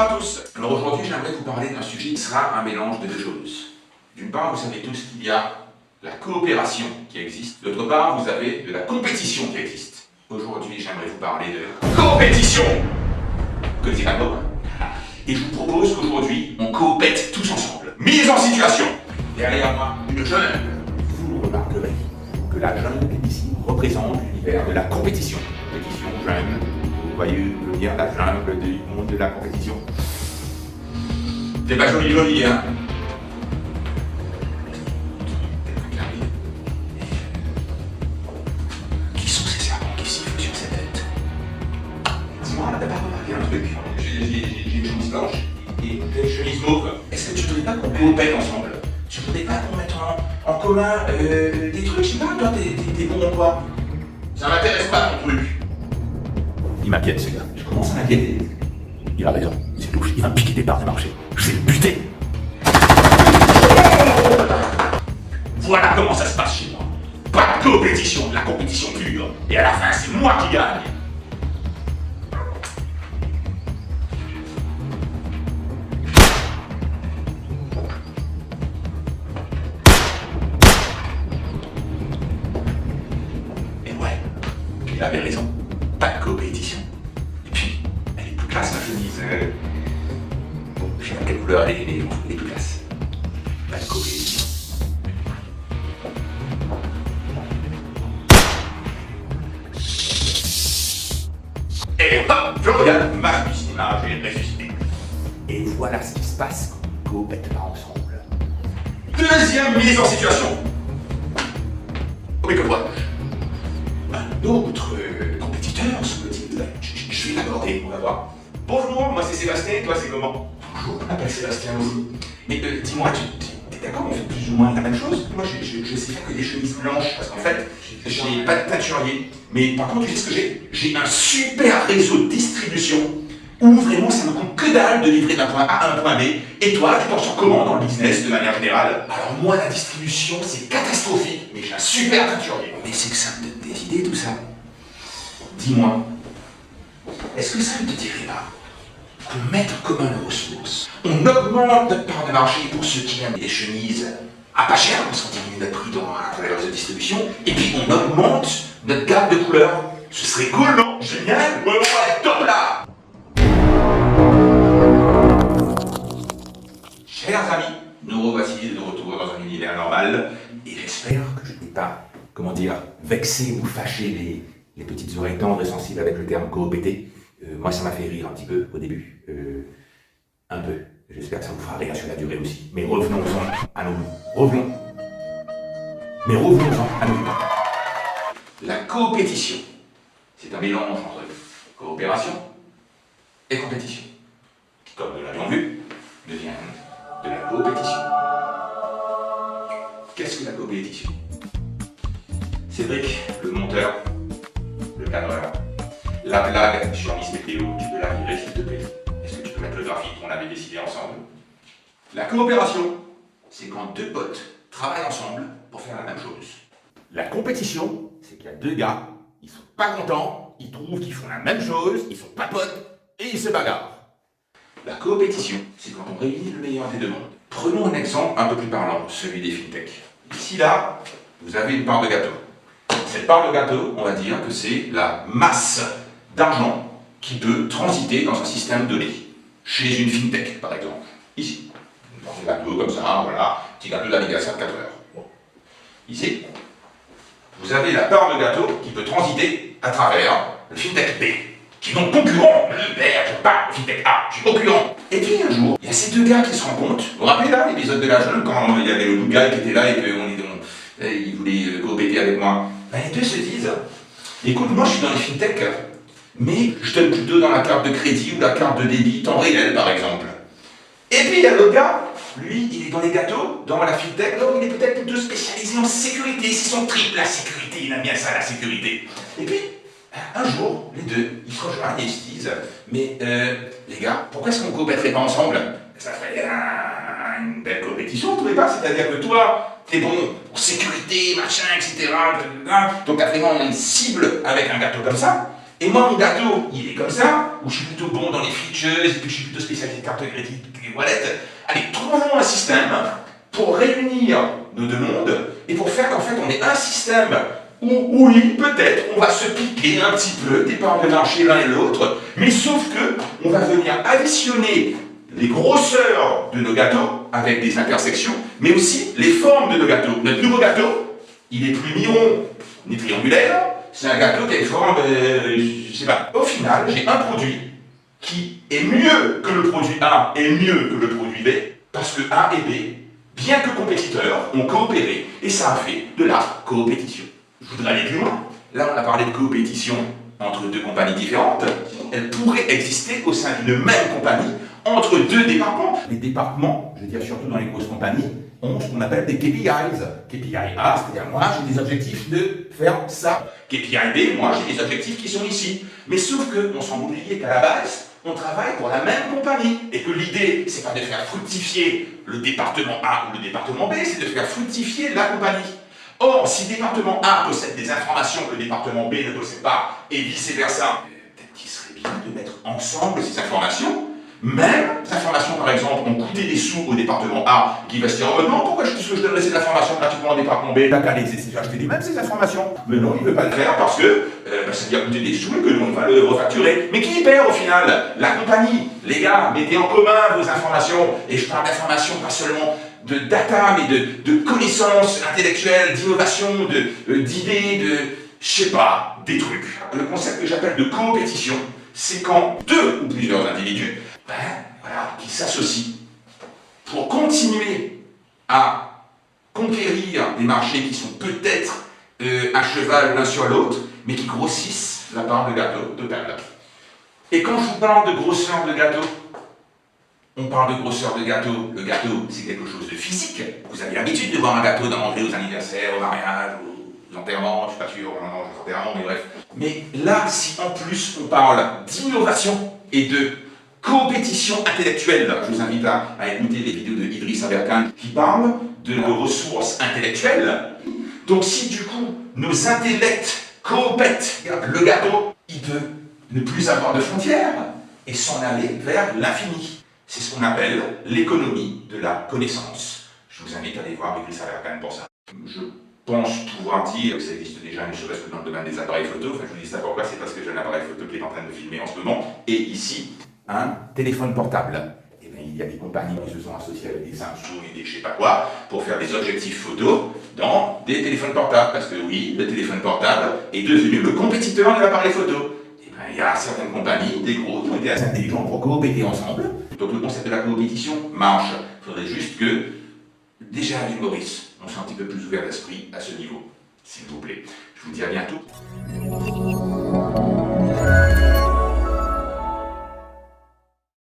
Bonjour à tous. Alors aujourd'hui, j'aimerais vous parler d'un sujet qui sera un mélange de deux choses. D'une part, vous savez tous qu'il y a la coopération qui existe. D'autre part, vous avez de la compétition qui existe. Aujourd'hui, j'aimerais vous parler de compétition. Vous connaissez pas le mot, hein? Et je vous propose qu'aujourd'hui, on coopète tous ensemble. Mise en situation. Derrière moi, une jungle. Vous remarquerez que la jungle ici représente l'univers de la compétition. Compétition, jungle. Vous voyez venir la jungle du monde de la compétition. C'est pas joli, hein? Qui sont ces serpents qui sifflent sur cette tête? Dis-moi, on n'a pas remarqué un truc. J'ai une chemise blanche et une chemise mauve. Est-ce que tu voudrais pas qu'on coopère ensemble? Tu voudrais pas qu'on mette en commun des trucs? Je sais pas, toi, t'es bon en quoi? Ça m'intéresse pas ton truc. Il m'inquiète, ce gars. Je commence à m'inquiéter. Il a raison. C'est louche. Il va me piquer des parts de marché. Je vais le buter. Voilà comment ça se passe chez moi. Pas de compétition, de la compétition pure. Et à la fin, c'est moi qui gagne. Et ouais, il avait raison. Pas de compétition. Et puis, elle est plus classe, ma chemise. Bon, je sais pas quelle couleur elle est plus classe. Pas de compétition. Et hop, je regarde ma cuisine, j'ai ressuscité. Et voilà ce qui se passe quand on coopète pas ensemble. Deuxième mise en situation. Mais que vois-je? Un autre compétiteur, semble-t-il. Je vais l'aborder, on va voir. Bonjour, moi c'est Sébastien, et toi c'est comment? Bonjour, je m'appelle Sébastien aussi. Mais dis-moi, t'es d'accord, on fait plus ou moins la même chose? Moi je sais faire que des chemises blanches, parce qu'en fait, j'ai pas de teinturier. Mais par contre, tu sais ce que j'ai? J'ai un super réseau de distribution où vraiment ça ne compte que dalle de livrer d'un point A à un point B. Et toi, tu t'en sors comment dans le business de manière générale? Alors moi, la distribution, c'est catastrophique, mais j'ai un super teinturier. Mais c'est que ça me donne des idées tout ça. Dis-moi, est-ce que ça ne te dirait pas qu'on mette en commun nos ressources? On augmente notre part de marché pour ceux qui aiment les chemises à pas cher, parce qu'on diminue notre prix à travers les distribution, et puis on augmente notre gamme de couleurs. Ce serait cool, non? Génial? Ouais, top là! Chers amis, nous revoici de retour dans un univers normal, et j'espère que je n'ai pas, comment dire, vexé ou fâché les petites oreilles tendres et sensibles avec le terme coopéter. Moi, ça m'a fait rire un petit peu au début, un peu. J'espère que ça vous fera rire sur la durée aussi. Mais revenons-en à nos mots. Revenons-en à nos mots. La coopétition, c'est un mélange entre coopération et compétition, qui, comme nous l'avions vu, devient de la coopétition. Qu'est-ce que la coopétition? Cédric, le monteur, le cadreur, la blague sur Miss Météo, tu peux la virer s'il te plaît? Est-ce que tu peux mettre le graphique qu'on avait décidé ensemble? La coopération, c'est quand deux potes travaillent ensemble pour faire la même chose. La compétition, c'est qu'il y a deux gars, ils sont pas contents, ils trouvent qu'ils font la même chose, ils sont pas potes, et ils se bagarrent. La coopétition, c'est quand on réunit le meilleur des deux mondes. Prenons un exemple un peu plus parlant, celui des fintech. Ici, là, vous avez une part de gâteau. Cette part de gâteau, on va dire que c'est la masse d'argent qui peut transiter dans un système donné. Chez une fintech, par exemple. Ici. Un petit gâteau comme ça, voilà. Petit gâteau d'anniversaire de 4 heures. Bon. Ici, vous avez la part de gâteau qui peut transiter à travers le fintech B, qui est donc concurrent. Je pas le fintech A, je suis concurrent. Et puis un jour, il y a ces deux gars qui se rencontrent. Vous vous rappelez là l'épisode de la jeune, quand il y avait le gars qui était là et qu'il voulait coopéter avec moi? Ben, les deux se disent, écoute, moi je suis dans les fintech, mais je donne plutôt dans la carte de crédit ou la carte de débit, temps réel par exemple. Et puis il y a l'autre gars, lui, il est dans les gâteaux, dans la fintech, donc il est peut-être plutôt spécialisé en sécurité, c'est son trip, la sécurité, il aime bien ça, la sécurité. Et puis, un jour, les deux, ils se rejoignent et ils se disent, mais les gars, pourquoi est-ce qu'on ne coopéterait pas ensemble? Ça ferait une belle compétition, vous trouvez pas? C'est-à-dire que toi, t'es bon pour sécurité, machin, etc. Donc t'as vraiment une cible avec un gâteau comme ça. Et moi, mon gâteau, il est comme ça, où je suis plutôt bon dans les features, et puis je suis plutôt spécialisé carte de crédit, les wallets. Allez, trouvons un système pour réunir nos deux mondes, et pour faire qu'en fait, on ait un système où, oui, peut-être, on va se piquer un petit peu des parts de marché l'un et l'autre, mais sauf que on va venir additionner les grosseurs de nos gâteaux, avec des intersections, mais aussi les formes de nos gâteaux. Notre nouveau gâteau, il est plus ni rond, ni triangulaire, c'est un gâteau qui a une forme, je sais pas. Au final, j'ai un produit qui est mieux que le produit A et mieux que le produit B, parce que A et B, bien que compétiteurs, ont coopéré, et ça a fait de la coopétition. Je voudrais aller plus loin. Là, on a parlé de coopétition entre deux compagnies différentes. Elle pourrait exister au sein d'une même compagnie, entre deux départements. Les départements, je veux dire surtout dans les grosses compagnies, ont ce qu'on appelle des KPIs. KPI A, c'est-à-dire moi j'ai des objectifs de faire ça. KPI B, moi j'ai des objectifs qui sont ici. Mais sauf qu'on s'en oubliait qu'à la base, on travaille pour la même compagnie. Et que l'idée, c'est pas de faire fructifier le département A ou le département B, c'est de faire fructifier la compagnie. Or, si le département A possède des informations que le département B ne possède pas, et vice-versa, peut-être qu'il serait bien de mettre ensemble ces informations. Même ces informations, par exemple, ont coûté des sous au département A, qui va se dire « Oh non, pourquoi est-ce que je donnerais ces informations gratuitement au département B ?» Il n'a qu'à les acheter lui-même, ces informations. Mais non, il ne veut pas le faire parce que ça lui a coûté des sous et que nous, on va le refacturer. Mais qui y perd au final? La compagnie. Les gars, mettez en commun vos informations. Et je parle d'informations, pas seulement de data, mais de connaissances intellectuelles, d'innovation, d'idées, je sais pas, des trucs. Le concept que j'appelle de coopétition, c'est quand deux ou plusieurs individus qui s'associent pour continuer à conquérir des marchés qui sont peut-être à cheval l'un sur l'autre, mais qui grossissent la part de gâteau totale. Et quand je vous parle de grosseur de gâteau, on parle de grosseur de gâteau. Le gâteau, c'est quelque chose de physique. Vous avez l'habitude de voir un gâteau dans manger aux anniversaires, aux mariages, aux enterrements, je suis pas sûr, on mange aux enterrements, mais bref. Mais là, si en plus on parle d'innovation et de coopétition intellectuelle, je vous invite à écouter les vidéos de Idriss Aberkan qui parlent de ressources intellectuelles. Donc si du coup, nos intellects coopètent, le gâteau, il peut ne plus avoir de frontières et s'en aller vers l'infini. C'est ce qu'on appelle l'économie de la connaissance. Je vous invite à aller voir Idriss Aberkan pour ça. Je pense pouvoir dire que ça existe déjà, ne serait-ce que dans le domaine des appareils photo. Enfin, je vous dis ça pourquoi? C'est parce que j'ai un appareil photo qui est en train de filmer en ce moment. Et ici, un téléphone portable. Et bien, il y a des compagnies qui se sont associées avec des Samsung et des je sais pas quoi pour faire des objectifs photo dans des téléphones portables. Parce que oui, le téléphone portable est devenu le compétiteur de l'appareil photo. Et bien, il y a certaines compagnies, des gros, qui ont été assez intelligents pour coopéter ensemble. Donc le concept de la coopétition marche. Il faudrait juste que, déjà avec Maurice, on soit un petit peu plus ouvert d'esprit à ce niveau. S'il vous plaît. Je vous dis à bientôt.